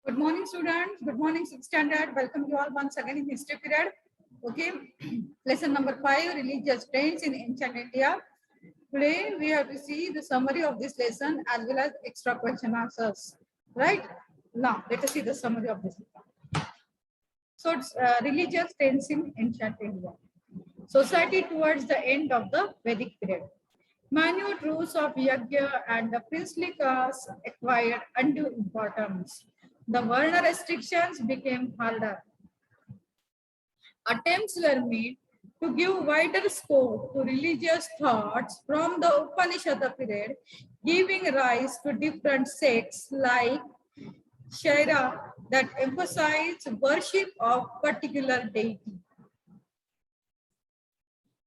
Good morning, students. Good morning, 6th standard. Welcome you all once again in history period. Okay, lesson number 5, religious trends in ancient India. Today we have to see the summary of this lesson as well as extra question answers. Right now, let us see the summary of this. So, it's religious trends in ancient India. Society towards the end of the Vedic period. Minute rules of yajna and the priestly caste acquired undue importance. The Varna restrictions became harder. Attempts were made to give wider scope to religious thoughts from the Upanishad period, giving rise to different sects like Shaira that emphasize worship of particular deity.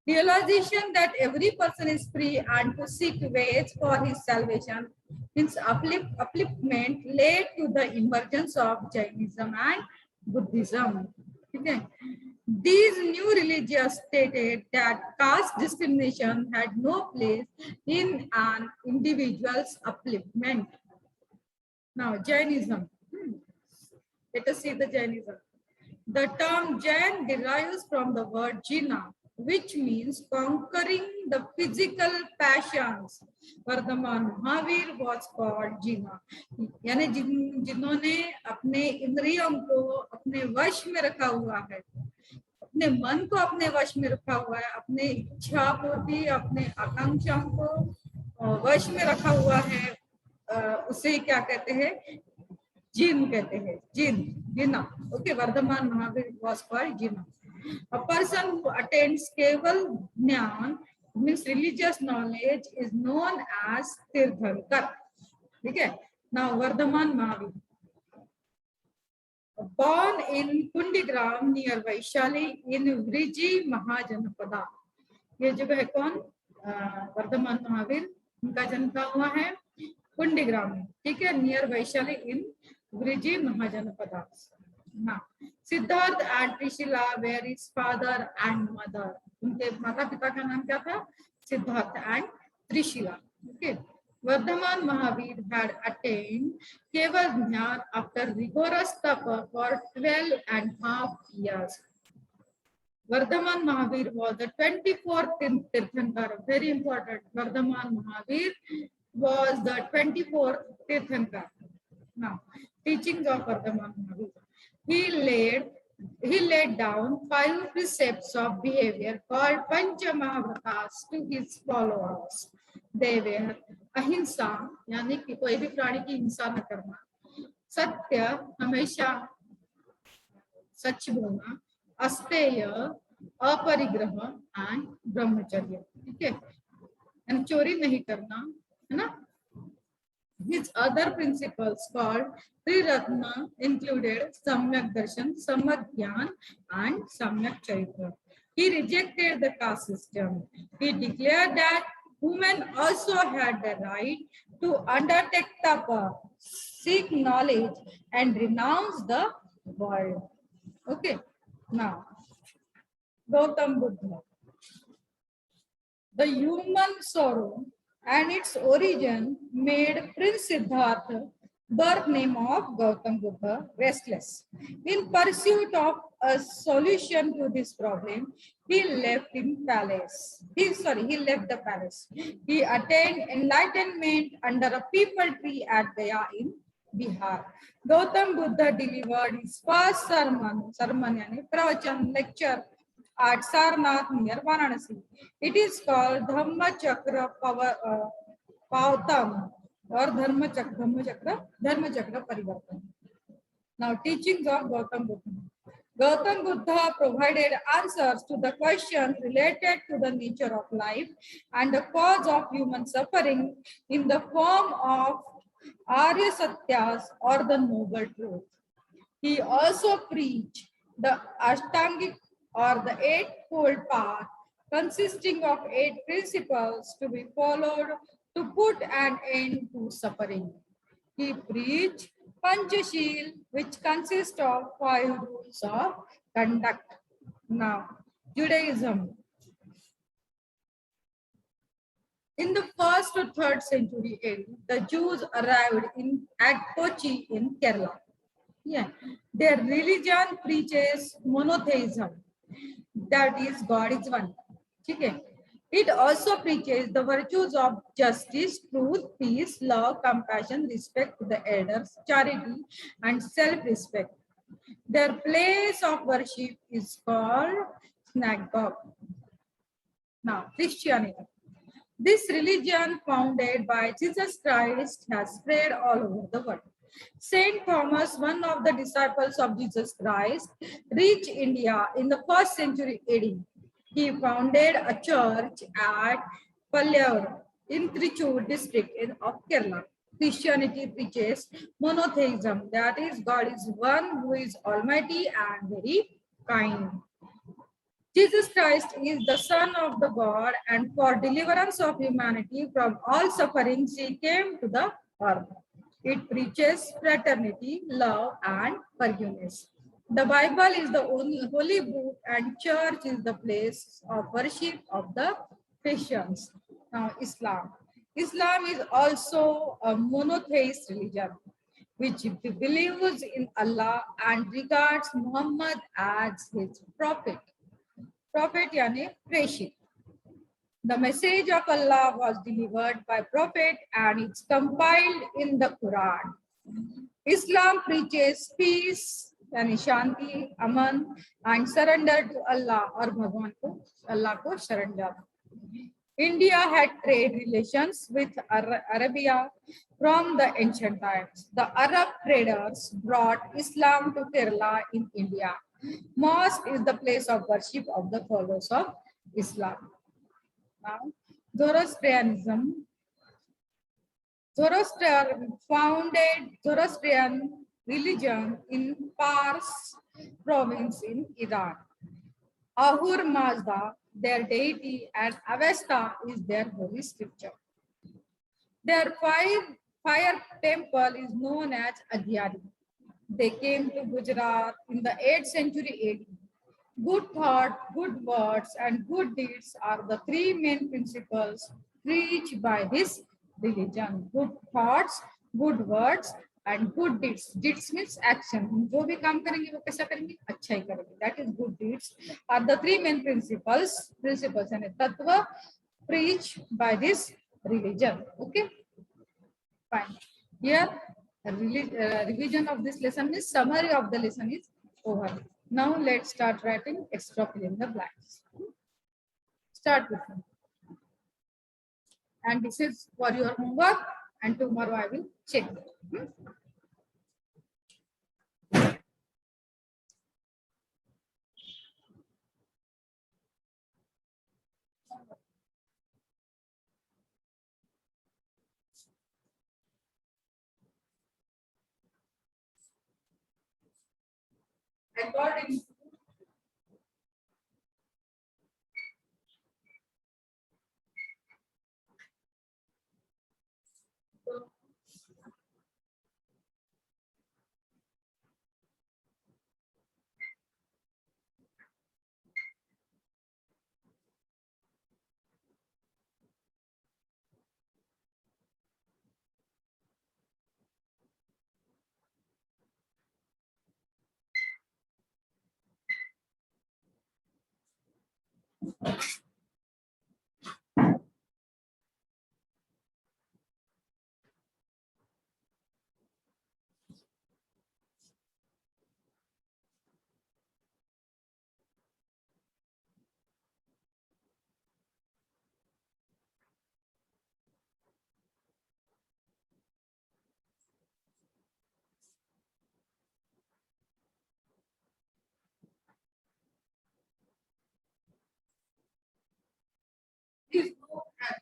Realization that every person is free and to seek ways for his salvation, means upliftment led to the emergence of Jainism and Buddhism. Okay. These new religions stated that caste discrimination had no place in an individual's upliftment. Now, Jainism. Let us see the Jainism. The term Jain derives from the word Jina, which means conquering the physical passions. Varthaman Mahavir was called Jina, यानी जिन्होंने अपने इंद्रियों को अपने वश में रखा हुआ है, अपने मन को अपने वश में रखा हुआ है, अपने इच्छा को भी, अपने आकांक्षाओं को वश में रखा हुआ है, उसे क्या कहते हैं? जिन कहते हैं. जिना. Okay, Vardhaman Mahavir was called Jina. A person who attains Keval Jnana, means religious knowledge, is known as Tirthankar. Okay. Now Vardhaman Mahavir, born in Kundigram near Vaishali in Vriji Mahajanapada. ये जगह है कौन? वर्धमान महावीर. उनका जन्म कहाँ हुआ है? कुंडीग्राम में. ठीक है, near Vaishali in Vriji Mahajanapada. Now, Siddharth and Trishila were his father and mother. उनके माता पिता का नाम क्या था? Siddharth and Trishila. Okay. Vardhaman Mahavir had attained Keval Jnana after rigorous tapa for 12.5 years. Vardhaman Mahavir was the 24th Tirthankar. Very important. Vardhaman Mahavir was the 24th Tirthankar. Now, teachings of Vardhaman Mahavir. He laid down 5 precepts of behavior called Pancha Mahavratas to his followers. They were ahimsa, यानी कि कोई भी प्राणी की हिंसा न करना, सत्य, हमेशा सच बोलना, अस्तेय, अपरिग्रह एंड ब्रह्मचर्य. ठीक है, एंड चोरी नहीं करना, है ना. His other principles called Triratna included Samyak Darshan, Samyak Gyan, and Samyak Charitra. He rejected the caste system. He declared that women also had the right to undertake tapa, seek knowledge, and renounce the world. Okay. Now, Gautam Buddha. The human sorrow and its origin made Prince Siddhartha, birth name of Gautam Buddha, restless. In pursuit of a solution to this problem, he left the palace. He attained enlightenment under a people tree at Gaya in Bihar. Gautam Buddha delivered his first sermon yani pravachan, lecture, at Sarnath near Varanasi. It is called Dhamma Chakra Pautam or Dharma Chakra Parivartan. Now, teachings of Gautam Buddha. Gautam Buddha provided answers to the questions related to the nature of life and the cause of human suffering in the form of Arya Satyas or the Noble Truth. He also preached the Ashtangic or the eightfold path, consisting of 8 principles to be followed to put an end to suffering. He preached Panchashil, which consists of 5 rules of conduct. Now, Judaism. In the 1st or 3rd century AD, the Jews arrived at Kochi in Kerala. Yeah, their religion preaches monotheism, that is, God is one. Okay. It also preaches the virtues of justice, truth, peace, love, compassion, respect to the elders, charity, and self-respect. Their place of worship is called synagogue. Now, Christianity. This religion founded by Jesus Christ has spread all over the world. Saint Thomas, one of the disciples of Jesus Christ, reached India in the first century AD. He founded a church at Palyur in Trichur district of Kerala. Christianity preaches monotheism, that is, God is one who is almighty and very kind. Jesus Christ is the Son of the God, and for deliverance of humanity from all sufferings, he came to the earth. It preaches fraternity, love, and forgiveness. The Bible is the only holy book, and church is the place of worship of the Christians. Now, Islam. Islam is also a monotheist religion which believes in Allah and regards Muhammad as his prophet. Prophet yani Preshit. The message of Allah was delivered by Prophet and it's compiled in the Quran. Islam preaches peace, yani Shanti, Aman, and surrender to Allah or Bhagwan ko, Allah ko surrender. India had trade relations with Arabia from the ancient times. The Arab traders brought Islam to Kerala in India. Mosque is the place of worship of the followers of Islam. Now, Zoroastrianism. Zoroaster founded Zoroastrian religion in Pars province in Iran. Ahur Mazda, their deity, and Avesta is their holy scripture. Their fire temple is known as Adyari. They came to Gujarat in the 8th century AD. Good thought, good words, and good deeds are the three main principles preached by this religion. Good thoughts, good words, and good deeds. Deeds means action. जो भी काम करेंगे वो कैसा करेंगे? अच्छा ही करेंगे. That is good deeds are the three main principles. Principles and tattva preached by this religion. Okay, fine. Here, revision of this lesson is summary of the lesson is over. Now let's start writing extra fill in the blanks. Start with me. And this is for your homework, and tomorrow I will check it. According to please look at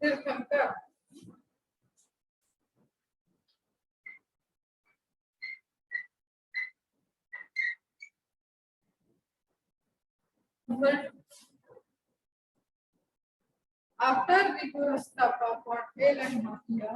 the compare. After rigorous stuff for 12.5 years,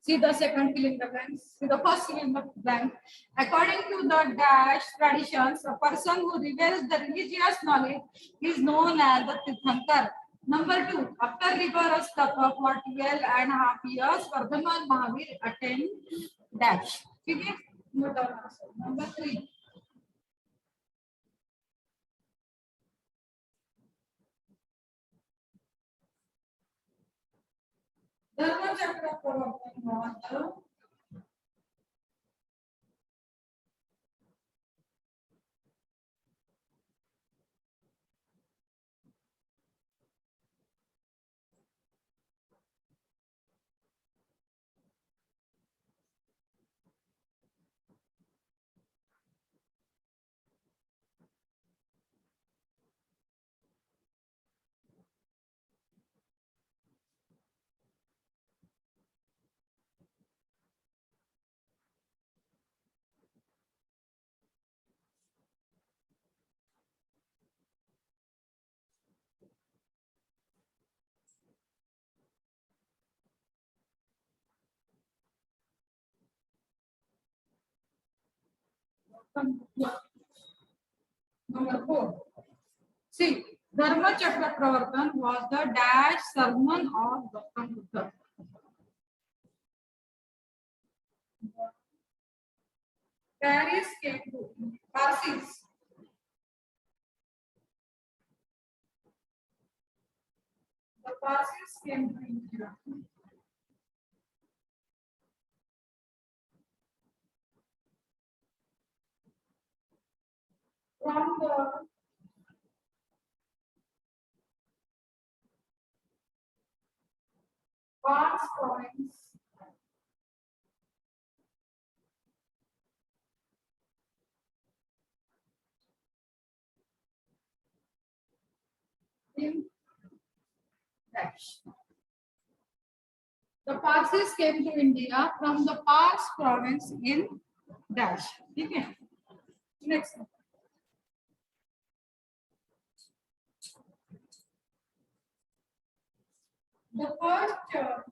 See the second fill in the blank. See the first fill in the blank. According to the dash traditions, a person who reveals the religious knowledge is known as the Tirthankar. Number 2, after rigorous tapa for 12.5 years, Vardhaman Mahavir attained dash. Okay? Number 3. Dharma Chakra Pravartan was the number 4. See, Dharma Chakra Pravartan was the dash sermon of Gautam Buddha. Paris came to Parsis. The Parsis came to India. From the Pars province in dash. The Parsis came to India from the Pars province in dash. Okay. Next. The first church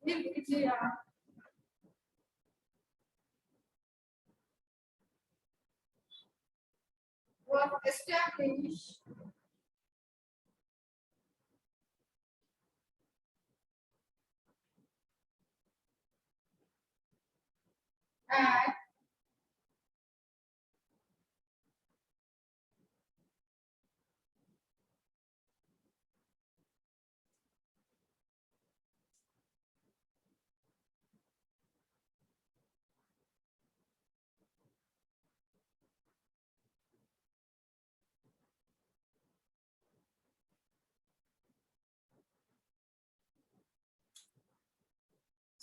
in India was established at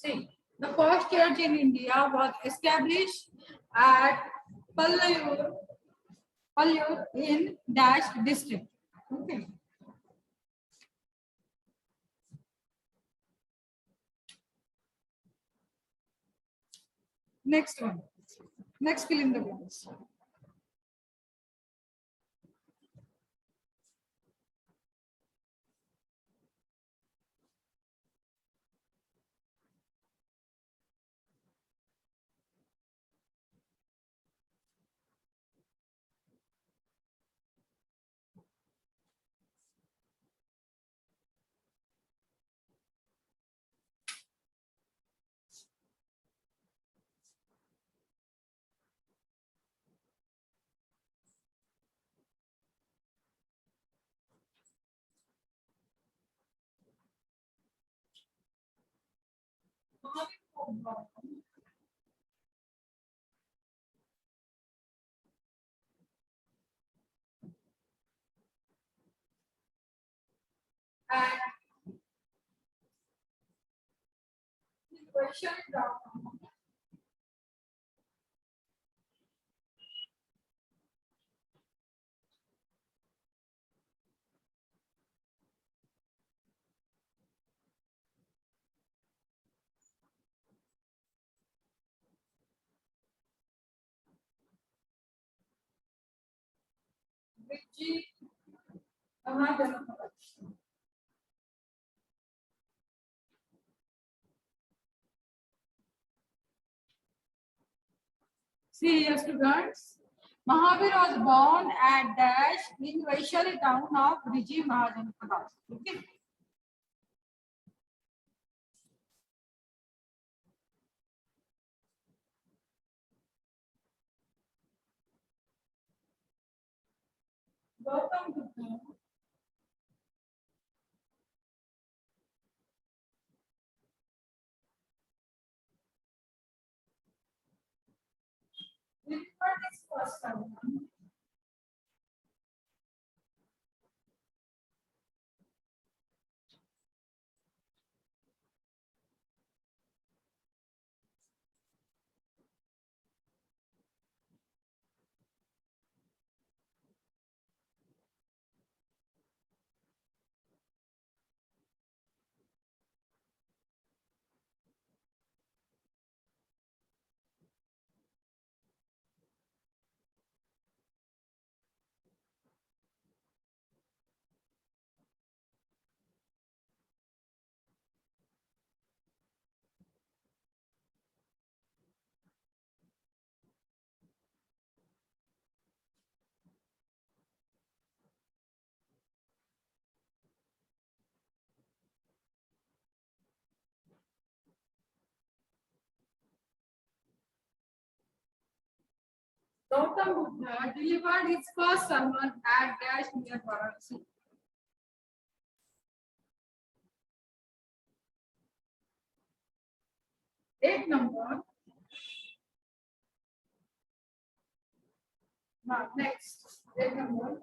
See, the first church in India was established at Pallayur, Pallayur in Dash district. Okay. Next one. Next fill in the blanks. And the question down. See, here, students. Mahavir was born at Dash in Vaishali town of Riji Mahajanapada. Okay. Gautam Buddha. Which part is first one? Gautam Buddha delivered his first sermon at Dash near Varanasi. Eight number. Now, next. Eight number.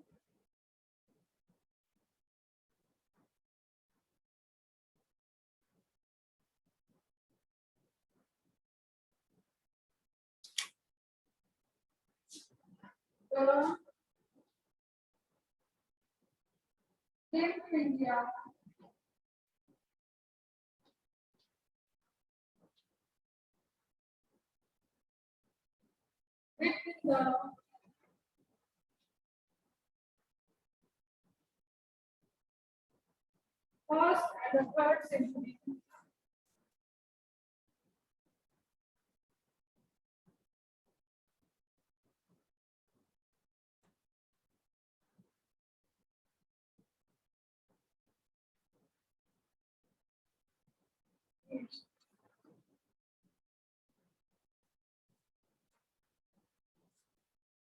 Came to India between the first and the third century.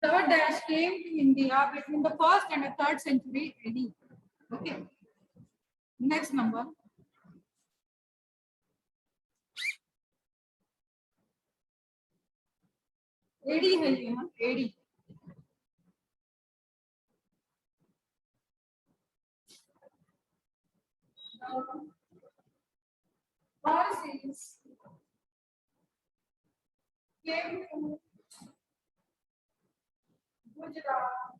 Third Dash came to India between the first and the third century AD. Okay. Next number. AD है ये हाँ AD. Pharisees came to Gujarat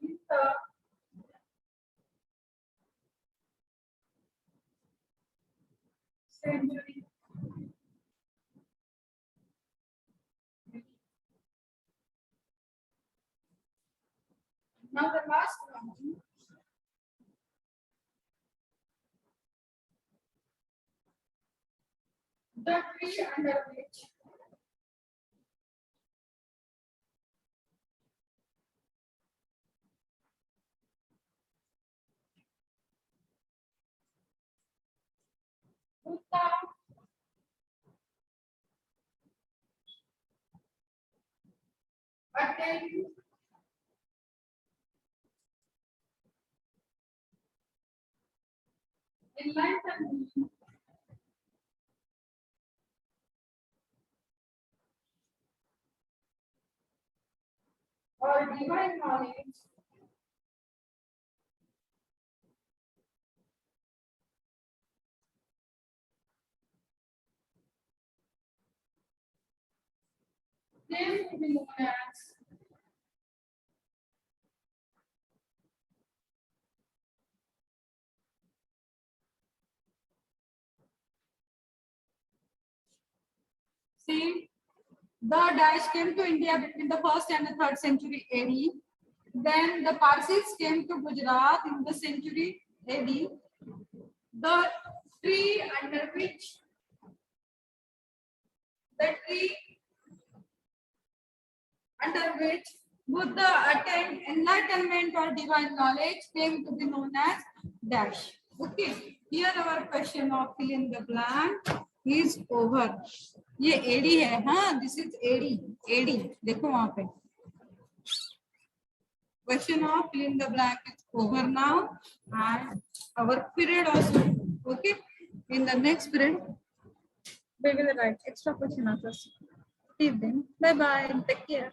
in the century. Now the last one. The tree under which Buddha attained enlightenment or divine knowledge came to be known as see, the Daesh came to India between the 1st and the 3rd century AD. Then the Parsis came to Gujarat in the century AD. The tree under which Buddha attained enlightenment or divine knowledge came to be known as Dash. Okay, here our question of fill in the blank is over. ये AD है, हाँ, this is AD देखो वहां पे. Question of fill in the blank is over now, and our period also. Okay, in the next period we will write extra question answers. Till then, bye bye, take care.